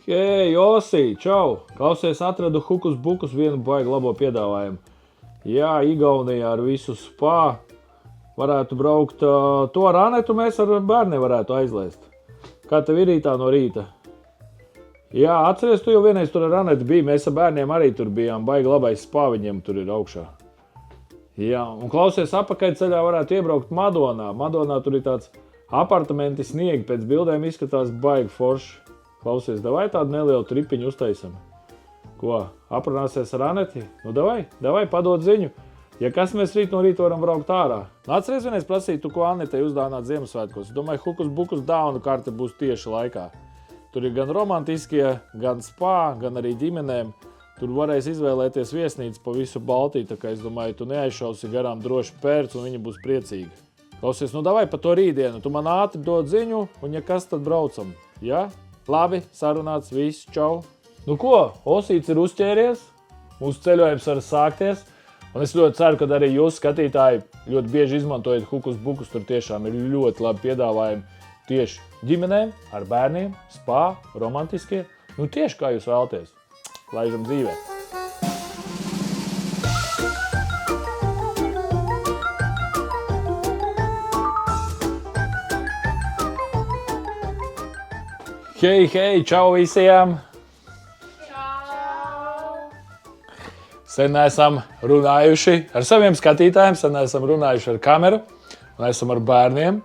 Hei, Osī, čau! Klausies, atradu hukus bukus vienu baigi labo piedāvājumu. Jā, Igaunijā ar visu spā varētu braukt. To ar Anetu mēs ar bērniem varētu aizlaist. Kā tev ir rītā no rīta? Jā, atceries, tu jau vienreiz tur ar Anetu biji. Mēs ar bērniem arī tur bijām. Baigi labais spā viņiem tur ir augšā. Jā, un klausies, apakaļceļā varētu iebraukt Madonā. Madonā tur ir tāds apartamenti sniegi. Pēc bildēm izskatās baigi forši. Klausies, davai tādu nelielu tripiņu uztaisam. Ko, aprunāsies ar Aneti? Nu, davai, padod ziņu. Ja kas, mēs rīt no rīta varam braukt ārā. Atceries vienreiz prasīt, tu ko Anetei uzdāvināt Ziemassvētkos. Es domāju, hukus bukus dāvanu karte būs tieši laikā. Tur ir gan romantiskie, gan spā, gan arī ģimenēm. Tur varēs izvēlēties viesnīcu pa visu Baltiju, tā kā es domāju, tu neaizšausi garām droši pērc un viņa būs priecīga. Klausies, nu davai pa to rītdienu. Tu man ātri dod ziņu un ja kas, tad braucam. Ja? Labi, sarunāts, viss, čau. Nu ko, Osīts ir uzķēries, mūsu ceļojums var sākties, un es ļoti ceru, ka arī jūs, skatītāji, ļoti bieži izmantojat hukus bukus, tur tiešām ir ļoti labi piedāvājumi tieši ģimenēm, ar bērniem, spā, romantiskie, nu tieši kā jūs vēlaties. Laižam dzīvē! Hei, čau visiem! Čau! Sen esam runājuši ar saviem skatītājiem, sen esam runājuši ar kameru, un esam ar bērniem,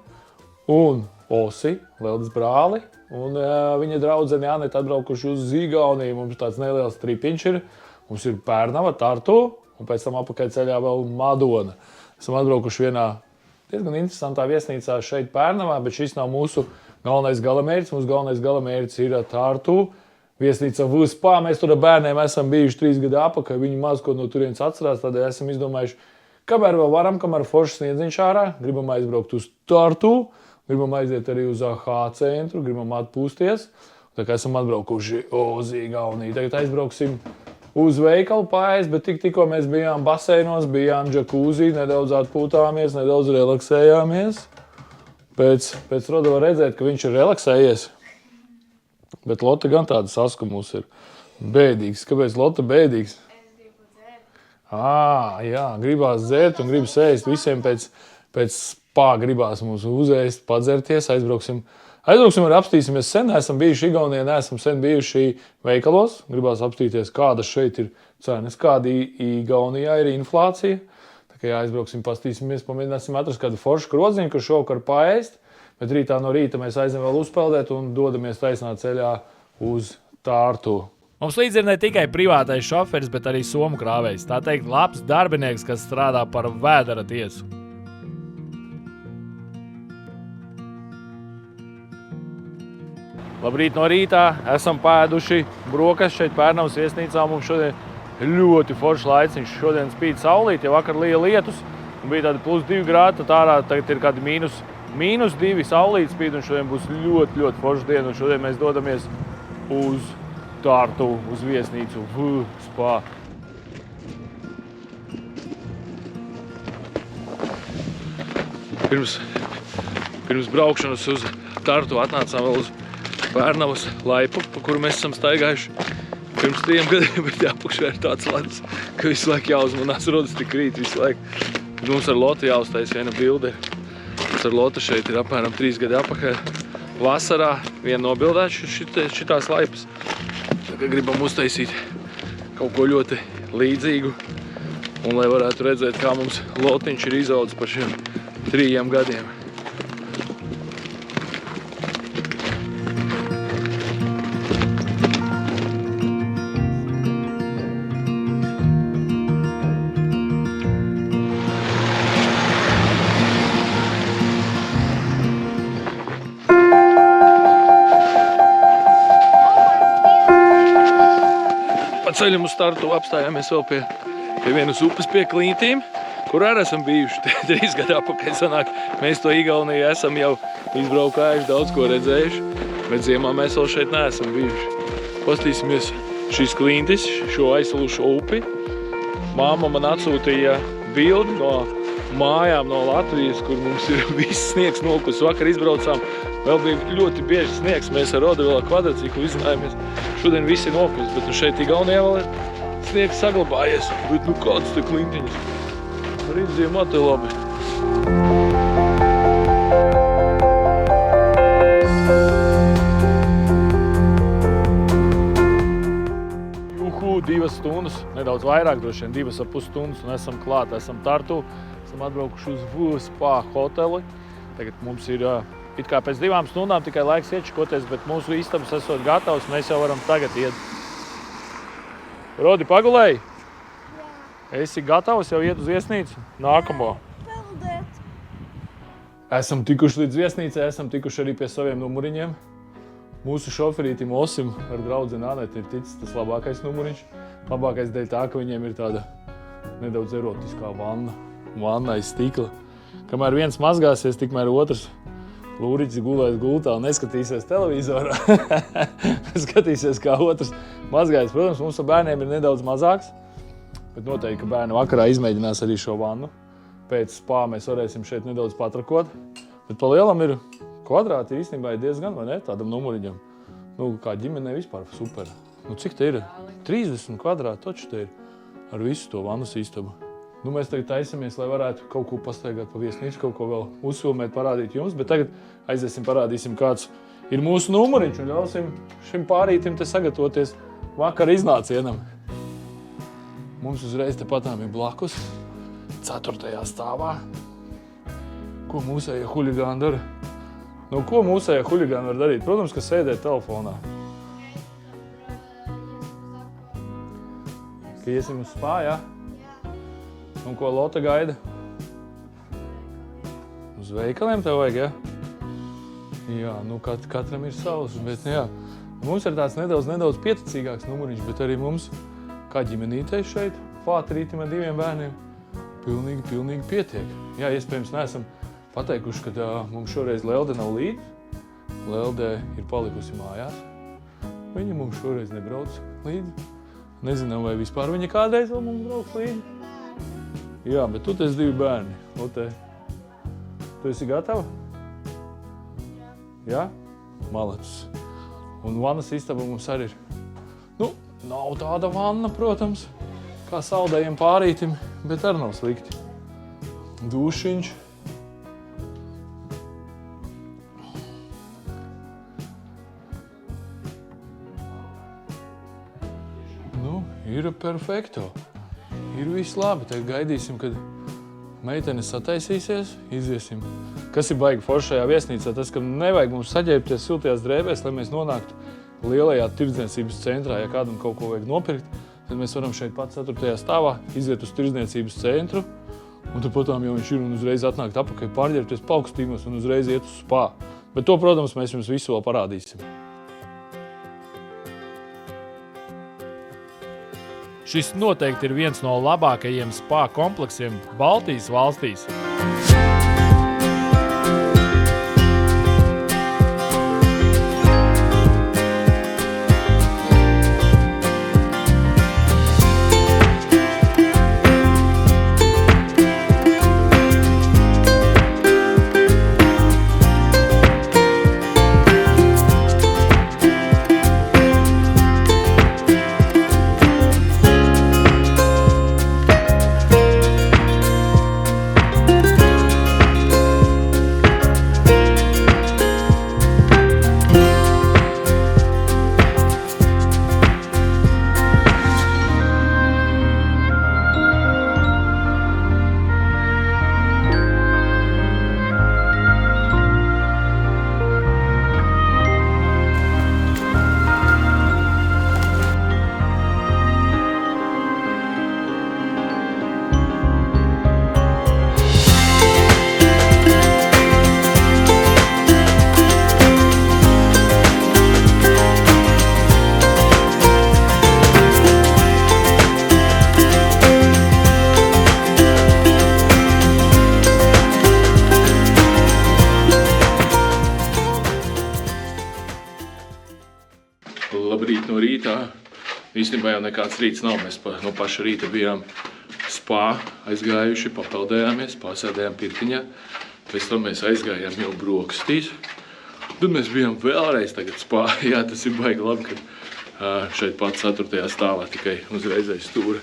un Osi, Leldas brāli, un viņa draudzene Aneta atbraukuši uz Igauniju. Mums tāds neliels tripiņš ir, mums ir Pērnava, Tartu, un pēc tam apakaļceļā vēl Madona. Esam atbraukuši vienā diezgan interesantā viesnīcā šeit Pērnavā, bet šis nav mūsu galvenais galamērķis. Mūsu galvenais galamērķis ir Tartu, viesnīca Vspā. Mēs tur ar bērniem esam bijuši 3 gadu apakaļ, viņi maz ko no turienes atcerās, tādēļ esam izdomājuši, kamēr vēl varam, kamēr foršs sniedziņš ārā, gribam aizbraukt uz Tartu, gribam aiziet arī uz AH centru, gribam atpūsties. Tā kā esam atbraukuši uz Igauniju. Tagad aizbrauksim uz veikalu paēst, bet tikko mēs bijām baseinos, bijām džakūzī, nedaudz atpūtāmies, nedaudz relaksējāmies. Pēc Roda var redzēt, ka viņš ir relaksējies, bet Lotte gan tāda saskumusi ir bēdīgs. Kāpēc Lotte bēdīgs? Es gribu dzert. Jā, gribās dzert un gribas ēst. Visiem pēc spā gribās mums uzēst, padzerties, aizbrauksim arī apstīsimies. Sen neesam bijuši Igaunijā, neesam sen bijuši veikalos. Gribās apstīties, kādas šeit ir cenas, kāda Igaunijā ir inflācija. Ja aizbrauksim, pastīsimies, pamēģināsim atrast kādu foršu krodziņu, kur šovakar paēst, bet rītā no rīta mēs aizem vēl uzpeldēt un dodamies taisnā ceļā uz Tartu. Mums līdzi ir ne tikai privātais šoferis, bet arī somu krāvējs. Tā teikt, labs darbinieks, kas strādā par vēdera tiesu. Labrīt no rītā, esam pēduši brokas šeit Pērnavas viesnīcā. Mums šodien ļoti foršs laiciņš. Šodien spīd saulīt, ja vakar lija lietus, un bija tādi +2 grādi, tad ārā tagad ir kādi -2 saulīt spīd, un šodien būs ļoti, ļoti foršs diena, un šodien mēs dodamies uz Tartu, uz viesnīcu Vspā. Pirms braukšanas uz Tartu atnācām vēl uz Pērnavas laipu, pa kuru mēs esam staigājuši pirms 3 gadiem, bet apakšā ir tāds ledus, ka visu laiku jāuzmanās, rodas tik krīt visu laiku. Mums ar Lotu jāuztais viena bilde. Mums ar Lotu šeit ir apmēram 3 gadi apakaļ. Vasarā viena nobildēta šitās laipas. Tā kā gribam uztaisīt kaut ko ļoti līdzīgu. Un lai varētu redzēt, kā mums Lotiņš ir izaudzis par šiem 3 gadiem. Ceļam uz Tartu apstājāmies vēl pie vienas upes pie Klintīm, kur arī esam bijuši 3 gadu apakaļ sanāk. Mēs to Igauniju esam jau izbraukājuši, daudz ko redzējuši, bet ziemā mēs vēl šeit neesam bijuši. Pastīsimies šīs Klintis, šo aizsalušo upi. Māma man atsūtīja bildi no mājām no Latvijas, kur mums ir viss sniegs nokusis. Vakar izbraucām Vēl bija ļoti bieži sniegs, mēs ar Rodu vēl kvadriciklu izzinājāmies. Šodien visi nokļūst, bet šeit Igaunijā vēl ir sniegs saglabājies. Bet kāds te klintiņas. Rīt ziemā te labi. Juhu, 2 stundas, nedaudz vairāk, droši vien 2,5 stundas, un esam klāt, esam Tartu. Esam atbraukuši uz Spa hoteli. Tagad mums ir it kā pēc 2 stundām tikai laiks iečikoties, bet mūsu istabas esot gatavs, mēs jau varam tagad iet. Rodi, pagulēji? Jā. Esi gatavs jau iet uz viesnīcu? Nākamo. Peldēt. Esam tikuši līdz viesnīcai, esam tikuši arī pie saviem numuriņiem. Mūsu šoferītim Osim ar draudzeni Aneti ir ticis tas labākais numuriņš. Labākais dēļ tā, ka viņiem ir tāda nedaudz erotiskā vanna aiz stikla. Kamēr viens mazgāsies, tikmēr otrs lūriķis gulēs gultā un neskatīsies televizorā. Skatīsies, kā otrs mazgājas. Protams, mums ar bērniem ir nedaudz mazāks, bet noteikti, ka bērni vakarā izmēģinās arī šo vannu. Pēc spā mēs varēsim šeit nedaudz patrakot, bet pa lielam ir kvadrāti īstenībā ir diezgan, vai ne, tādam numuriņam. Nu, kā ģimenei vispār super. Nu, cik te ir? 30 kvadrāti taču te ir ar visu to vannas istabu. Nu, mēs tagad taisamies, lai varētu kaut ko pastaigāt pa viesnīcu, kaut ko vēl uzfilmēt, parādīt jums, bet tagad aiziesim, parādīsim, kāds ir mūsu numuriņš un ļausim šim pārītim te sagatavoties vakara iznācienam. Mums uzreiz te patām ir blakus, 4. stāvā. Ko mūsējie huligāni dara? Nu, ko mūsējie huligāni var darīt? Protams, ka sēdēt telefonā. Ka iesim uz spā, jā? Un ko Lota gaida? Uz veikaliem tev vajag, ja? Jā, nu katram ir savs, bet jā. Mums ir tāds nedaudz pieticīgāks numuriņš, bet arī mums, kā ģimenītei šeit, fātrītim ar 2 bērniem, pilnīgi pietiek. Jā, iespējams, neesam pateikuši, ka mums šoreiz Lelde nav līdzi. Lelde ir palikusi mājās. Viņa mums šoreiz nebrauc līdzi. Nezinām, vai vispār viņa kādreiz vēl mums brauc līdzi. Jā, bet tu esi 2 bērni. Lotē, tu esi gatava? Jā? Malacis. Un vannas istaba mums arī ir. Nu, nav tāda vanna, protams, kā saldējiem pārītim, bet arī nav slikti. Dušiņš. Nu, ir perfekto. Ir viss labi, tagad gaidīsim, kad meitene sataisīsies, iziesim. Kas ir baigi forši šajā viesnīcā? Tas, ka nevajag mums saģērbties siltajās drēbēs, lai mēs nonāktu lielajā tirdzniecības centrā. Ja kādam kaut ko vajag nopirkt, tad mēs varam šeit pat 4. stāvā iziet uz tirdzniecības centru, un tad patām jau viņš ir un uzreiz atnākt apakaļ, pārģērbties paaugstīmos un uzreiz iet uz spā. Bet to, protams, mēs jums visu vēl parādīsim. Šis noteikti ir viens no labākajiem spā kompleksiem Baltijas valstīs. Labrīt no rītā. Īstenībā jau nekāds rīts nav. Mēs no paša rīta bijām spā aizgājuši, papeldējāmies, pasēdējām pirtiņā. Pēc tam mēs aizgājām jau brokastīs. Tad mēs bijām vēlreiz tagad spā. Jā, tas ir baigi labi, ka šeit pats 4. stāvā tikai uzreiz aiz stūra,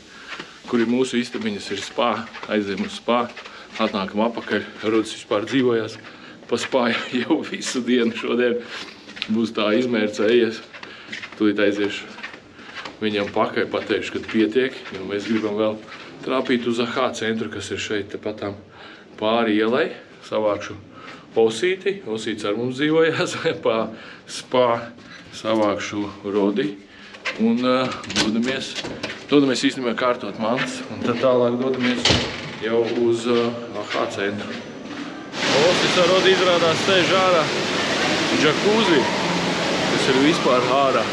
kur ir mūsu istabiņas, ir spā, aizējam uz spā, atnākam apakaļ, Rudis vispār dzīvojās pa spā jau visu dienu šodien. Būs tā izmērcējies, tūlīt aiziešu viņam pakaļ, pateikšu, kad pietiek, jo mēs gribam vēl trāpīt uz AH centru, kas ir šeit tepatām pāri ielai, savākšu Osīti, Osīts ar mums dzīvojās, pa spā savākšu Rodi un dodamies īstenībā kārtot mantas, un tad tālāk dodamies jau uz AH centru. Osīts ar Rodi izrādās sēž ārā džakūzi, kas ir vispār ārā.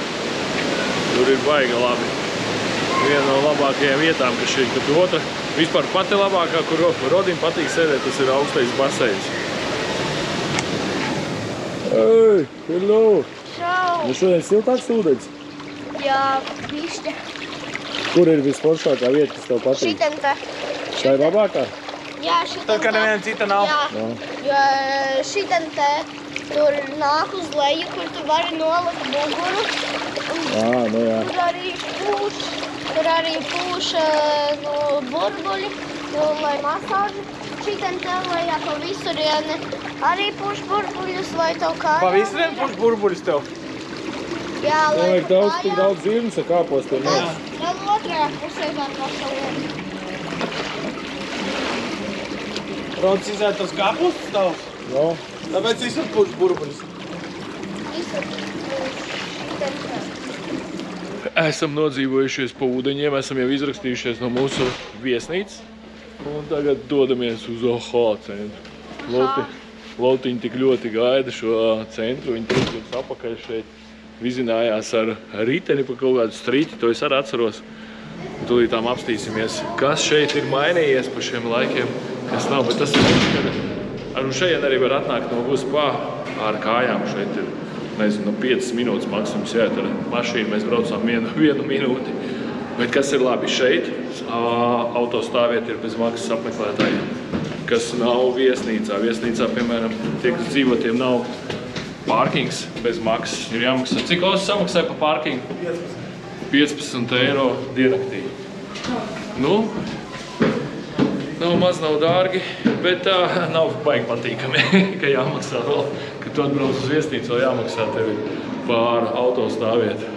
Tur ir baigi labi. Viena no labākajām vietām, kas šeit, bet otra vispār pati labākā, kur Rodim patīk sēdēt, tas ir augstais baseins. Ei, hello! Čau! Nu šodien siltāks ūdens? Jā, bišķi. Kur ir visforšākā vieta, kas tev patīk? Šitam te. Tā ir labākā? Jā, šitam te. Tad, kad neviena cita nav. Jā, jo šitam te tur nāk uz leju, kur tu vari nolikt muguru. Nu jā. Tur arī pūš no burbuļi, lai masāži. Šitam te lejā pa visurieni arī pūš burbuļus, lai tev kājām. Pa visiem puš burbuļus tev. Jā, lai Nevajag tev tik daudz zirnes ar kāpostiem. Tad otrajā pusē tā pašaliet. Rodas izēd tos kapustus tavs. No. Tāpēc visur puš burbuļus. Visur pūš. Šitam te. Esam nodzīvojušies pa ūdeņiem, esam jau izrakstījušies no mūsu viesnīcas. Un tagad dodamies uz AH centru. Lotiņi tik ļoti gaida šo centru, viņi trīsgadus apakaļ šeit vizinājās ar riteni pa kaut kādu strīti, to es arī atceros. Tūlītām apstīsimies, kas šeit ir mainījies pa šiem laikiem, kas nav, bet tas ir, ka ar šeit arī var atnākt no Guspā ar kājām. Šeit ir, nezinu, 5 minūtes maksimums jāiet ar mašīnu, mēs braucām vienu minūti. Bet kas ir labi šeit, autostāvvieta ir bez maksas apmeklētājiem, kas nav viesnīcā. Viesnīcā, piemēram, tie, kas dzīvo, tiem nav pārkings bez maksas. Ir jāmaksā. Cik Osis samaksāja pa pārkingu? 15 eiro diennaktī. Nu, nav maz, nav dārgi, bet nav baigi patīkami, ka jāmaksā vēl, kad tu atbrauc uz viesnīcu, vēl jāmaksā tevi pār autostāvvietu.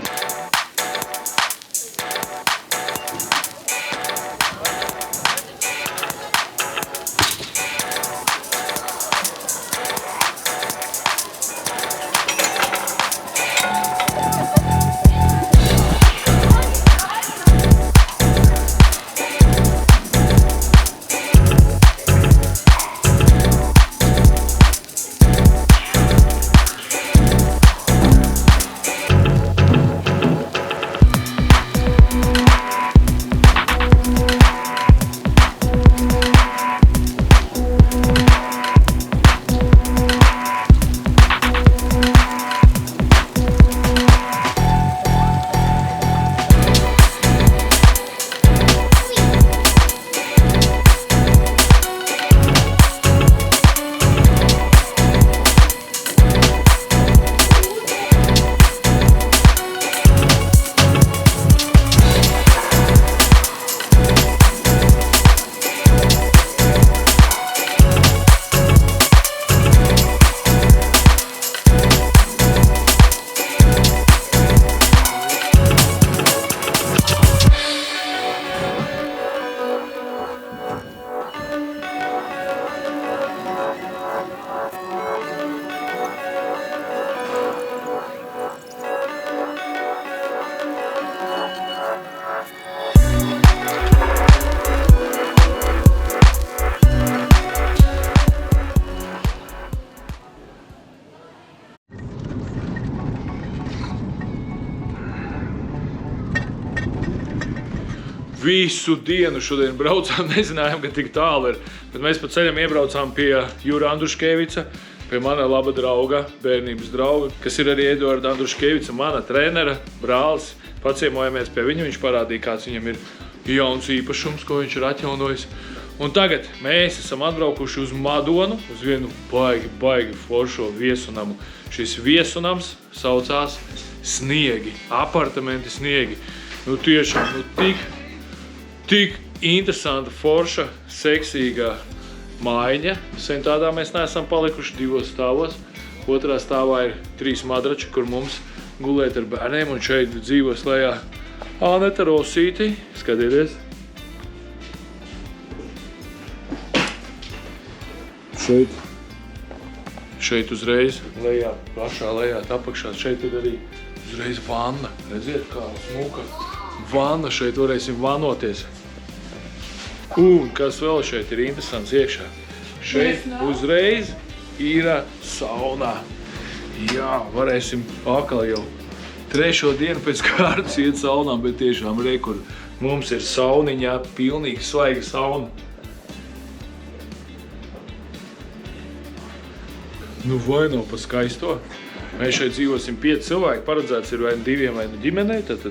Visu dienu šodien braucām, nezinājām, ka tik tālu ir. Bet mēs pa ceļam iebraucām pie Jura Andruškevica, pie mana laba drauga, bērnības drauga, kas ir arī Eduarda Andruškevica, mana trenera, brālis. Paciemojamies pie viņa, viņš parādīja, kāds viņam ir jauns īpašums, ko viņš ir atjaunojis. Un tagad mēs esam atbraukuši uz Madonu, uz vienu baigi foršo viesunamu. Šis viesunams saucās Sniegi, apartamenti Sniegi. Nu tiešām, tik interesanta, forša, seksīgā mājiņa. Sen tādā mēs neesam palikuši 2 stāvos. Otrā stāvā ir 3 madrači, kur mums gulēt ar bērniem. Un šeit dzīvos lejā Aneta Rosīti. Skatieties. Šeit uzreiz lejā, pašā lejā, apakšā. Šeit ir arī uzreiz vanna. Redziet, kā smuka vanna. Šeit varēsim vanoties. Un kas vēl šeit ir interesants iekšā? Šeit uzreiz ir saunā. Jā, varēsim atkal jau 3. dienu pēc kārtas iet saunā, bet tiešām kur mums ir sauniņā, pilnīgi svaiga sauna. Nu vai nav pa skaisto? Mēs šeit dzīvosim 5 cilvēki, paredzēts ir vai nu 2 vai nu ģimenei, tad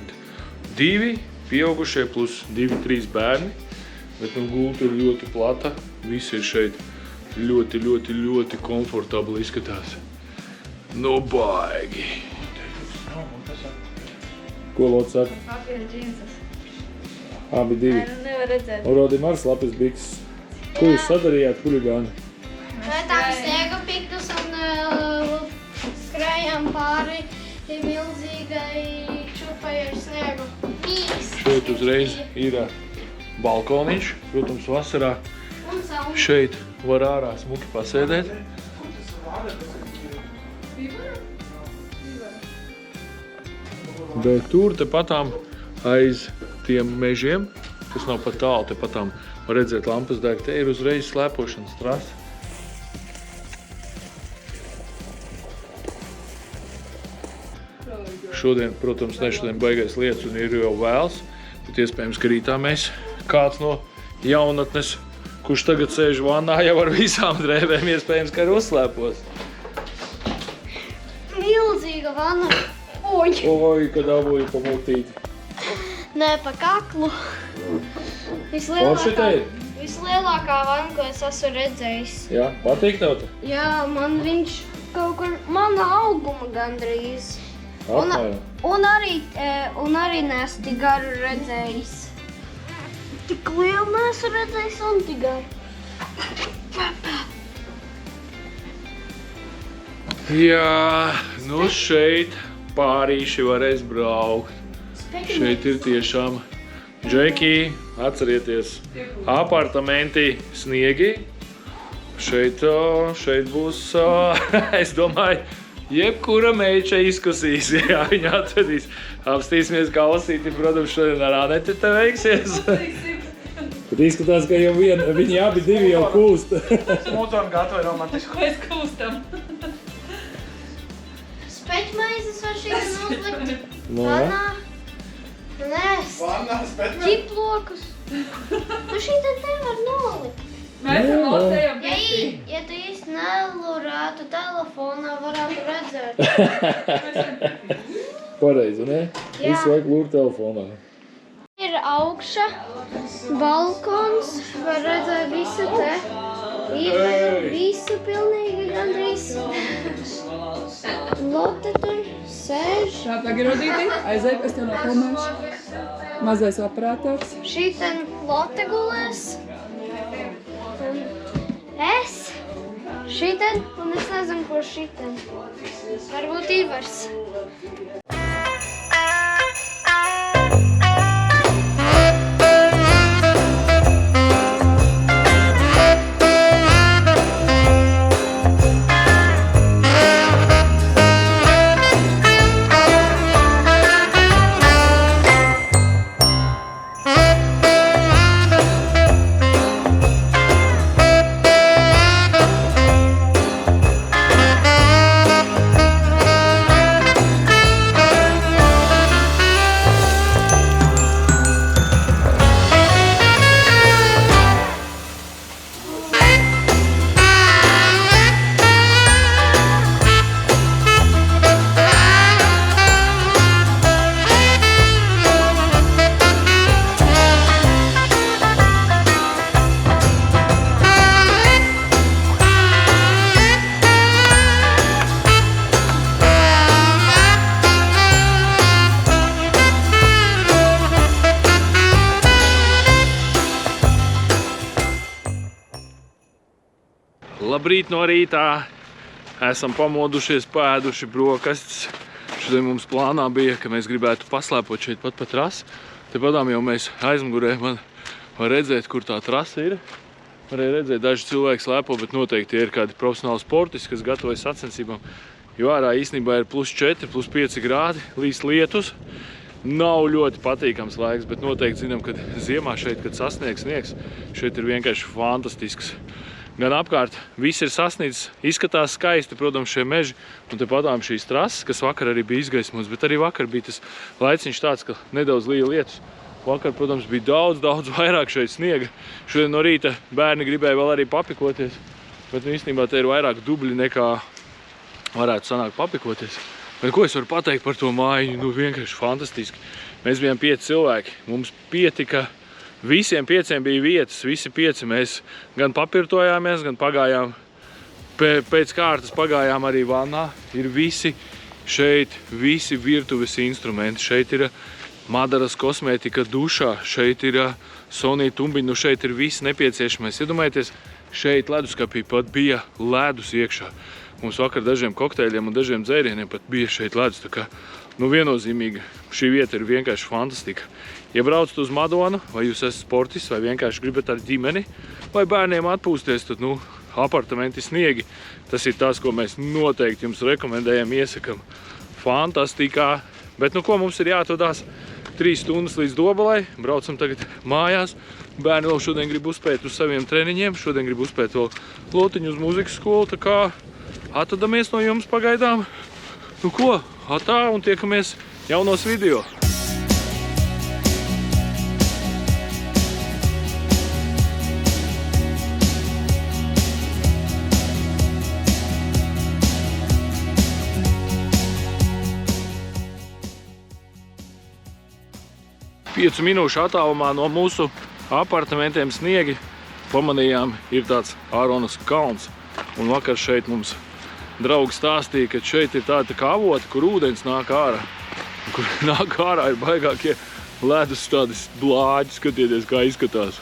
2 pieaugušie plus 2-3 bērni. Bet nu gulta ir ļoti plata, visi ir šeit ļoti komfortabli izskatās. Nu baigi! Ko Lotte saka? Papīra džīnsas. Abi 2. Nē, nu nevar redzēt. Un Rodim ar slapjas bikses. Ko jūs sadarījāt, huligāni? Mētām sniega piktus un skrējām pāri milzīgai čupai ar sniegu. Šeit uzreiz ir balkoniņš, protams, vasarā. Un sauna. Šeit var ārā smuki pasēdēt. Bet tur tepatām aiz tiem mežiem, kas nav pat tālu, tepatām var redzēt lampas deg. Te ir uzreiz slēpošanas trasa. Šodien, protams, ne šodien baigais lietas un ir jau vēls, bet iespējams, ka rītā mēs kāds no jaunatnes, kurš tagad sēž vannā jau ar visām drēbēm, iespējams, ka ir uzslēpos. Milzīga vanna. Oi, kad avoju pa mutīti. Nē, pa kaklu. Forši te ir? Vislielākā vanna, ko es esmu redzējis. Jā, patīk tev te? Jā, man viņš kaut kur mana auguma gandrīz. Apmēram. Un arī neesmu tik garu redzējis. Tik lielu neesmu redzējis un tik garu. Jā, nu šeit pārīši varēs braukt. Šeit ir tiešām Džeki, atcerieties, apartamenti Sniegi. Šeit būs, es domāju, jebkura meiča izkusīs, jā, viņa atvedīs. Apstīsimies, kā Osīti, protams, šodien ar Aneti te veiksies. Bet izskatās, ka jau viņi abi 2 jau kūst. Smūto un gatavoju romantisku. Ko es kūstam? Speķmaizes var šeit uzlikt. No, Vanā. Nē, Vannā spētmē. ķiplokus. Nu šī te nevar nolikt. Mēs ar Lotejam Ja, ja tu īsti nelurētu telefonā, varētu redzēt. pareizi, ne? Jā. Visu laiku lūk telefonā. Ir augša, balkons, var redzēt visu te. Visu pilnīgi gandrīz. Lotte tur sēž. Tā pagarodīti, aizēj, es tev nopilnēšu. Mazais operators. Šiten Lotte gulēs. Un es. Šiten, un es nezinu, ko šiten. Varbūt Ivars. Labrīt no rītā. Esam pamodušies, pēduši brokastis. Šodien mums plānā bija, ka mēs gribētu paslēpot šeit pat pa trasi. Te padām jau mēs aizmugurē man var redzēt, kur tā trasa ir. Varēja redzēt, daži cilvēki slēpo, bet noteikti ir kādi profesionāli sportisti, kas gatavojas sacensībām. Jo ārā īstenībā ir +4, +5 grādi, līst lietus. Nav ļoti patīkams laiks, bet noteikti zinām, ka ziemā šeit, kad sasniegs sniegs, šeit ir vienkārši fantastisks. Gan apkārt viss ir sasniedzis, izskatās skaisti, protams, šie meži, un te padām šīs trases, kas vakar arī bija izgaismots, bet arī vakar bija tas laiciņš tāds, ka nedaudz līja lietus. Vakar, protams, bija daudz vairāk šeit sniega. Šodien no rīta bērni gribēja vēl arī papikoties, bet īstenībā te ir vairāk dubļi nekā varētu sanākt papikoties. Bet ko es varu pateikt par to mājiņu? Nu, vienkārši fantastiski. Mēs bijām 5 cilvēki, mums pietika. Visiem 5 bija vietas, visi 5 mēs gan papirtojāmies, gan pagājām, pēc kārtas pagājām arī vannā. Ir visi šeit, visi virtuves instrumenti. Šeit ir Madaras kosmētika dušā, šeit ir Sonija tumbiņa, nu šeit ir viss nepieciešamais. Iedomājieties, šeit leduskapī pat bija ledus iekšā. Mums vakar dažiem kokteļiem un dažiem dzērieniem pat bija šeit ledus, tā kā, nu viennozīmīgi, šī vieta ir vienkārši fantastika. Ja braucat uz Madonu, vai jūs esat sportists, vai vienkārši gribat ar ģimeni, vai bērniem atpūsties, tad, nu, apartamenti sniegi. Tas ir tas, ko mēs noteikti jums rekomendējam, iesakam. Fantastikā. Bet, nu, ko mums ir jāatvedās? 3 stundas līdz Dobalai, braucam tagad mājās. Bērni vēl šodien grib uzspēt uz saviem treniņiem, šodien grib uzspēt vēl lotiņu uz muzikas skolu, tā kā atvedamies no jums pagaidām. Nu ko, atā un tiekamies jaunos video. Piecu minūšu attālumā no mūsu apartamentiem sniegi pamanījām, ir tāds Āronas kalns. Un vakar šeit mums draugi stāstīja, ka šeit ir tāda kā avota, kur ūdens nāk ārā. Kur nāk ārā ir baigākie ledus tādas blāģi, skatieties, kā izskatās.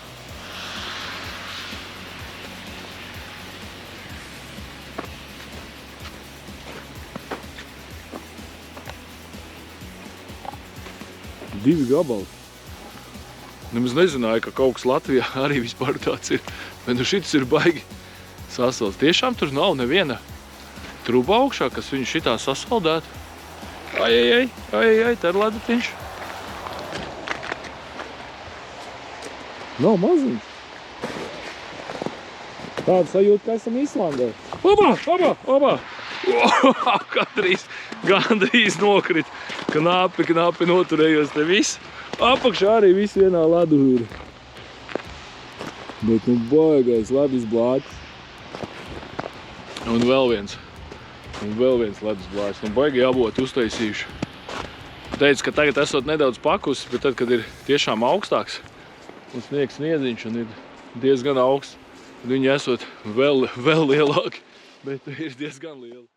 Divi gabali. Nemaz nezināju, ka kaut kas Latvijā arī vispār tāds ir. Bet nu šitas ir baigi sasalts. Tiešām tur nav neviena truba augšā, kas viņu šitā sasaldētu. Ai, tā ir ledutiņš. Nav maziņš. Tāda sajūta, ka esam Islandē. Oba! Gandrīz nokrit. Knapi noturējos te viss. Apakšā arī viss vienā ledu ir. Bet nu baigais ledus blāķis. Un vēl viens ledus blāķis. Nu baigi jābūt uztaisījuši. Teicu, ka tagad esot nedaudz pakusis, bet tad, kad ir tiešām augstāks un sniegs sniedziņš un ir diezgan augsts, tad viņi esot vēl lielāki, bet ir diezgan lieli.